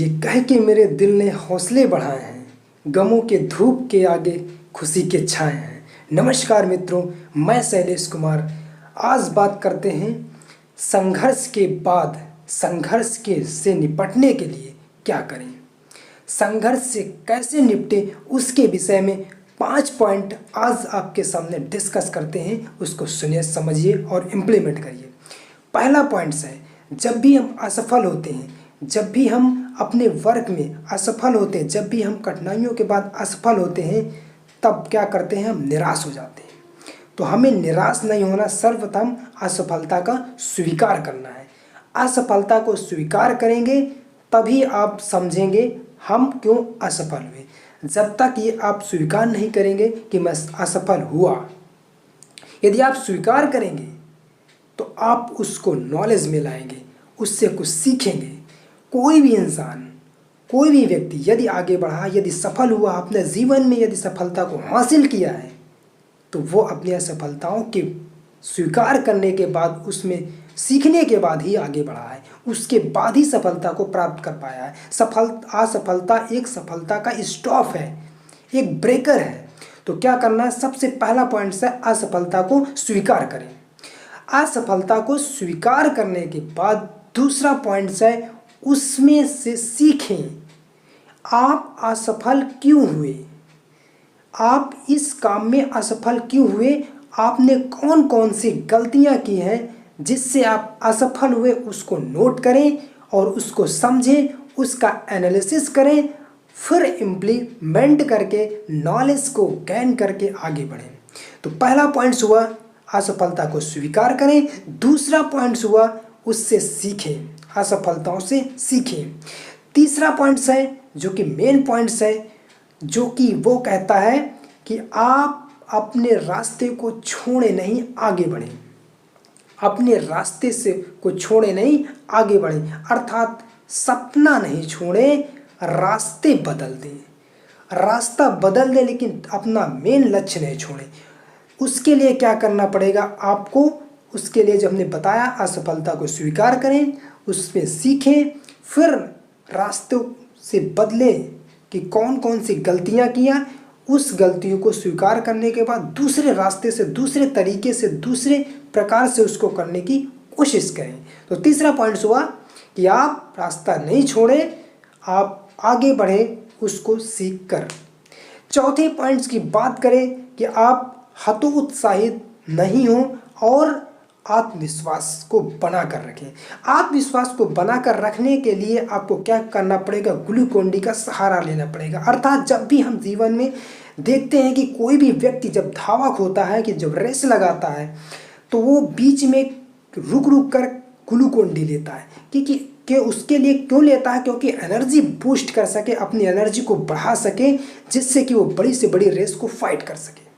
ये कह के मेरे दिल ने हौसले बढ़ाए हैं, गमों के धूप के आगे खुशी के छाए हैं। नमस्कार मित्रों, मैं शैलेश कुमार। आज बात करते हैं संघर्ष के बाद संघर्ष के से निपटने के लिए क्या करें, संघर्ष से कैसे निपटे, उसके विषय में 5 पॉइंट आज आपके सामने डिस्कस करते हैं। उसको सुनिए, समझिए और इम्प्लीमेंट करिए। पहला पॉइंट है, जब भी हम असफल होते हैं, जब भी हम अपने वर्क में असफल होते हैं, जब भी हम कठिनाइयों के बाद असफल होते हैं, तब क्या करते हैं, हम निराश हो जाते हैं। तो हमें निराश नहीं होना, सर्वप्रथम असफलता का स्वीकार करना है। असफलता को स्वीकार करेंगे तभी आप समझेंगे हम क्यों असफल हुए। जब तक ये आप स्वीकार नहीं करेंगे कि मैं असफल हुआ, यदि आप स्वीकार करेंगे तो आप उसको नॉलेज में लाएंगे, उससे कुछ सीखेंगे। कोई भी इंसान, कोई भी व्यक्ति यदि आगे बढ़ा, यदि सफल हुआ, अपने जीवन में यदि सफलता को हासिल किया है, तो वो अपनी असफलताओं के स्वीकार करने के बाद, उसमें सीखने के बाद ही आगे बढ़ा है, उसके बाद ही सफलता को प्राप्त कर पाया है। असफलता एक सफलता का स्टॉप है, एक ब्रेकर है। तो क्या करना है, सबसे पहला पॉइंट है असफलता को स्वीकार करें। असफलता को स्वीकार करने के बाद दूसरा पॉइंट है उसमें से सीखें। आप असफल क्यों हुए, आप इस काम में असफल क्यों हुए, आपने कौन कौन सी गलतियां की हैं जिससे आप असफल हुए, उसको नोट करें और उसको समझें, उसका एनालिसिस करें, फिर इम्प्लीमेंट करके नॉलेज को गेन करके आगे बढ़ें। तो पहला पॉइंट्स हुआ असफलता को स्वीकार करें। दूसरा पॉइंट्स हुआ उससे सीखें, असफलताओं से सीखें। तीसरा पॉइंट्स है जो कि मेन पॉइंट्स है, जो कि वो कहता है कि आप अपने रास्ते को छोड़े नहीं, आगे बढ़ें। अपने रास्ते से को छोड़े नहीं, आगे बढ़ें। अर्थात सपना नहीं छोड़े, रास्ते बदल दें, रास्ता बदल दें, लेकिन अपना मेन लक्ष्य नहीं छोड़ें। उसके लिए क्या करना पड़ेगा आपको, उसके लिए जो हमने बताया, असफलता को स्वीकार करें, उसमें सीखें, फिर रास्तों से बदलें कि कौन कौन सी गलतियां किया, उस गलतियों को स्वीकार करने के बाद दूसरे रास्ते से, दूसरे तरीके से, दूसरे प्रकार से उसको करने की कोशिश करें। तो तीसरा पॉइंट हुआ कि आप रास्ता नहीं छोड़ें, आप आगे बढ़े उसको सीख कर। चौथे पॉइंट्स की बात करें कि आप हतोत्साहित नहीं हो और आत्मविश्वास को बनाकर रखें। आत्मविश्वास को बनाकर रखने के लिए आपको क्या करना पड़ेगा, ग्लूकोन डी का सहारा लेना पड़ेगा। अर्थात जब भी हम जीवन में देखते हैं कि कोई भी व्यक्ति जब धावक होता है, कि जब रेस लगाता है, तो वो बीच में रुक रुक कर ग्लूकोन डी लेता है। कि उसके लिए क्यों लेता है, क्योंकि एनर्जी बूस्ट कर सके, अपनी एनर्जी को बढ़ा सके, जिससे कि वो बड़ी से बड़ी रेस को फाइट कर सके।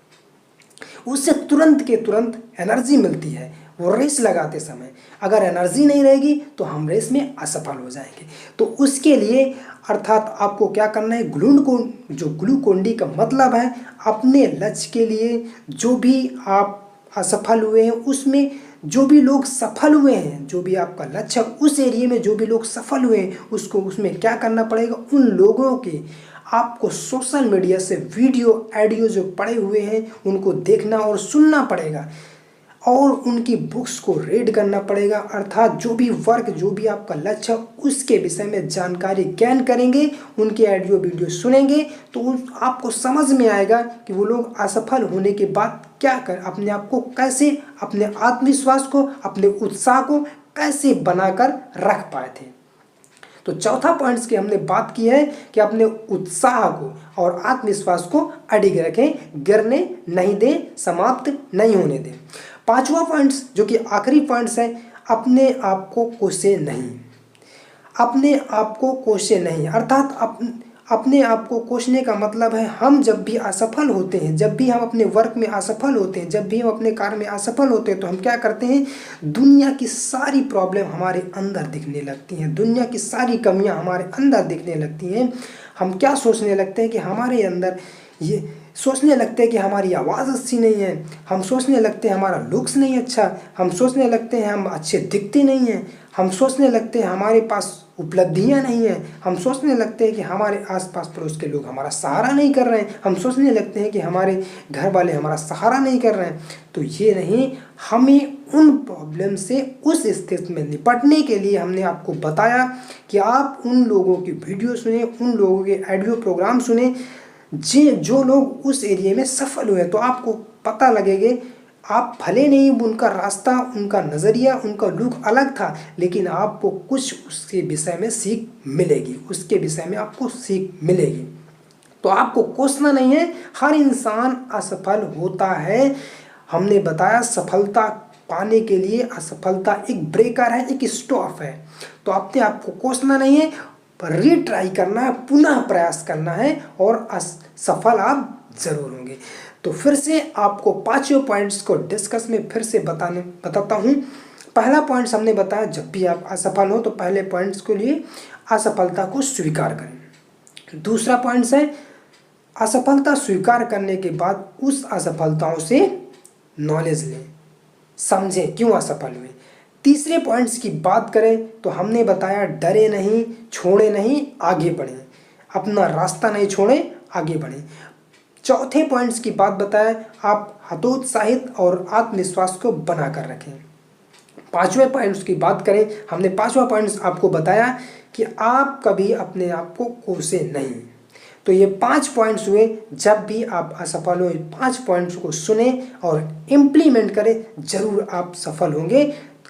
उससे तुरंत के तुरंत एनर्जी मिलती है वो रेस लगाते समय। अगर एनर्जी नहीं रहेगी तो हम रेस में असफल हो जाएंगे। तो उसके लिए अर्थात आपको क्या करना है, ग्लूकोन डी का मतलब है अपने लक्ष्य के लिए, जो भी आप असफल हुए हैं उसमें, जो भी लोग सफल हुए हैं, जो भी आपका लक्ष्य उस एरिया में जो भी लोग सफल हुए हैं, उसको उसमें क्या करना पड़ेगा, उन लोगों के आपको सोशल मीडिया से वीडियो ऑडियो जो पड़े हुए हैं उनको देखना और सुनना पड़ेगा, और उनकी बुक्स को रीड करना पड़ेगा। अर्थात जो भी वर्क, जो भी आपका लक्ष्य, उसके विषय में जानकारी गेन करेंगे, उनके ऑडियो वीडियो सुनेंगे, तो आपको समझ में आएगा कि वो लोग असफल होने के बाद क्या कर, अपने आप को कैसे, अपने आत्मविश्वास को, अपने उत्साह को कैसे बनाकर रख पाए थे। तो चौथा पॉइंट्स की हमने बात की है कि अपने उत्साह को और आत्मविश्वास को अडिग रखें, गिरने नहीं दें, समाप्त नहीं होने दें। पांचवा पॉइंट्स जो कि आखिरी पॉइंट्स है, अपने आप को कोसे नहीं। अपने आप को कोसे नहीं, अर्थात अपने आप को कोसने का मतलब है, हम जब भी असफल होते हैं, जब भी हम अपने वर्क में असफल होते हैं, जब भी हम अपने कार्य में असफल होते हैं, तो हम क्या करते हैं, दुनिया की सारी प्रॉब्लम हमारे अंदर दिखने लगती हैं, दुनिया की सारी कमियां हमारे अंदर दिखने लगती हैं। हम क्या सोचने लगते हैं कि हमारे अंदर ये सोचने लगते हैं कि हमारी आवाज़ अच्छी नहीं है, हम सोचने लगते हैं हमारा लुक्स नहीं अच्छा, हम सोचने लगते हैं हम अच्छे दिखते नहीं हैं, हम सोचने लगते हैं हमारे पास उपलब्धियां नहीं हैं, हम सोचने लगते हैं कि हमारे आसपास पड़ोस के लोग हमारा सहारा नहीं कर रहे हैं, हम सोचने लगते हैं कि हमारे घर वाले हमारा सहारा नहीं कर रहे हैं। तो ये नहीं, हमें उन प्रॉब्लम से उस स्थिति में निपटने के लिए हमने आपको बताया कि आप उन लोगों की वीडियो सुने, उन लोगों के ऑडियो प्रोग्राम सुने जो लोग उस एरिया में सफल हुए। तो आपको पता लगेगा, आप भले नहीं उनका रास्ता, उनका नज़रिया, उनका लुक अलग था, लेकिन आपको कुछ उसके विषय में सीख मिलेगी, उसके विषय में आपको सीख मिलेगी। तो आपको कोसना नहीं है, हर इंसान असफल होता है। हमने बताया सफलता पाने के लिए असफलता एक ब्रेकर है, एक स्टॉप है। तो आपको कोसना नहीं है, पर रीट्राई करना है, पुनः प्रयास करना है और सफल आप जरूर होंगे। तो फिर से आपको पांचों पॉइंट्स को डिस्कस में फिर से बताता हूँ। पहला पॉइंट्स हमने बताया, जब भी आप असफल हो तो पहले पॉइंट्स के लिए असफलता को स्वीकार करें। दूसरा पॉइंट्स है, असफलता स्वीकार करने के बाद उस असफलताओं से नॉलेज लें, समझें क्यों असफल हुए। तीसरे पॉइंट्स की बात करें तो हमने बताया डरे नहीं, छोड़े नहीं, आगे बढ़ें, अपना रास्ता नहीं छोड़ें, आगे बढ़ें। चौथे पॉइंट्स की बात बताया, आप हतोत्साहित और आत्मविश्वास को बनाकर रखें। पांचवें पॉइंट्स की बात करें, हमने पांचवा पॉइंट्स आपको बताया कि आप कभी अपने आप को कोसे नहीं। तो ये 5 पॉइंट्स हुए। जब भी आप असफल हो, 5 पॉइंट्स को सुने और इम्प्लीमेंट करें, जरूर आप सफल होंगे।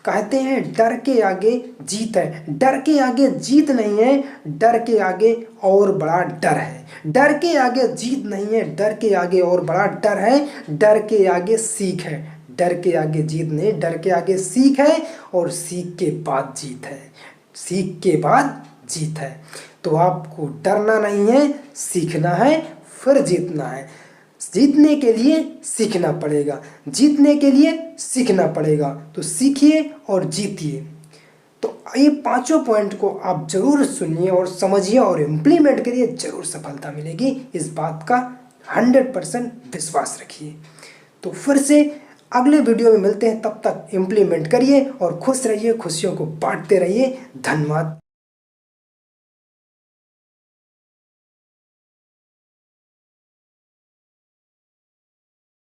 कहते हैं डर के आगे जीत है, डर के आगे जीत नहीं है, डर के आगे और बड़ा डर है। डर के आगे जीत नहीं है, डर के आगे और बड़ा डर है, डर के आगे सीख है। डर के आगे जीत नहीं, डर के आगे सीख है, और सीख के बाद जीत है, सीख के बाद जीत है। तो आपको डरना नहीं है, सीखना है, फिर जीतना है। जीतने के लिए सीखना पड़ेगा, जीतने के लिए सीखना पड़ेगा। तो सीखिए और जीतिए। तो ये पांचों पॉइंट को आप जरूर सुनिए और समझिए और इम्प्लीमेंट करिए, जरूर सफलता मिलेगी। इस बात का 100% विश्वास रखिए। तो फिर से अगले वीडियो में मिलते हैं, तब तक इम्प्लीमेंट करिए और खुश रहिए, खुशियों को बांटते रहिए। धन्यवाद।